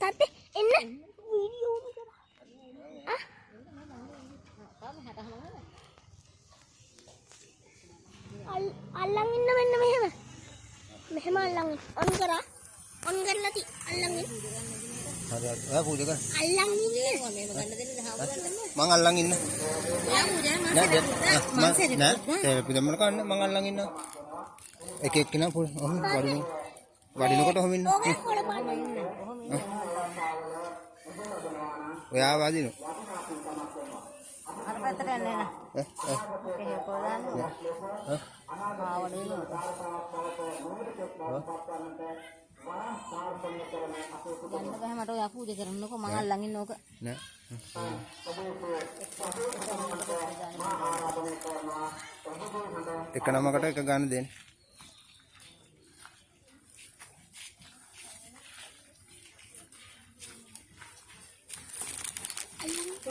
තාත්තේ එන්න වීඩියෝ එක කරා. අල්ලන් ඉන්න මෙන්න මෙහෙම. මෙහෙම අල්ලන් ඔන් කරා. ඔන් කරලා ති අල්ලන් ඉන්න. හරි ඔයා පූජා කර. අල්ලන් ඉන්න. මං අල්ලන් ඉන්න. නෑ පිළිමන කන්න මං අල්ලන් ඉන්න. එක එක්කිනා පොඩි ඔහොම වඩිනකොට ඔහොම ඉන්න. ඔයා වදිනු. අර පැත්තට යන්නේ නෑ. කෙහෙ පොදාන්න. ආවඩේලු. යන්න බෑ මට ඔයා පූජා කරන්නකො මං අල්ලන් ඉන්න ඕක. නෑ. එක නමකට එක ගන්න දෙන්න.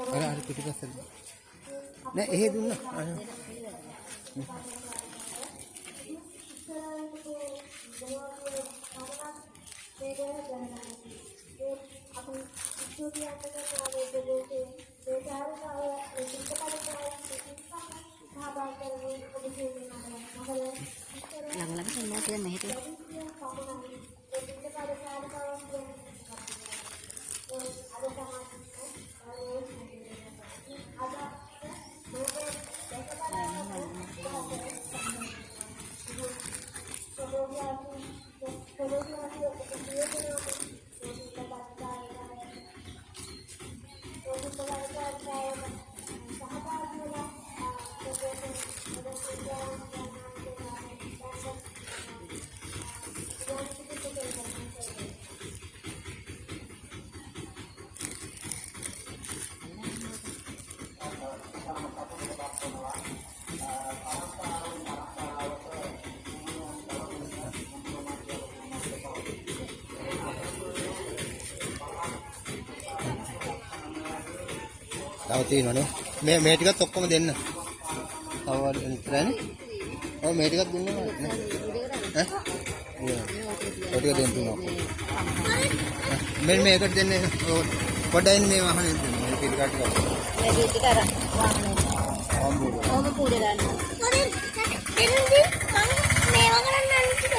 අර පිටිපස්සට. නෑ එහෙ දුන්නා. ළඟ semua dia meh itu. තව තියෙනවනේ මේ ටිකත් ඔක්කොම දෙන්න. තව විතරනේ. ඔව් මේ ටිකත් දෙන්න ඈ. ඔය ටික දෙන්න තුනක්. මේකට දෙන්න. පොඩ්ඩයින් මේ වාහනේ දෙන්න. මේ පිට කාට් එක. මේ පිට කර වාහනේ. ඕම පූජා දාන්න. දෙන්නේ මම මේවා කරන්න අනිත් එක.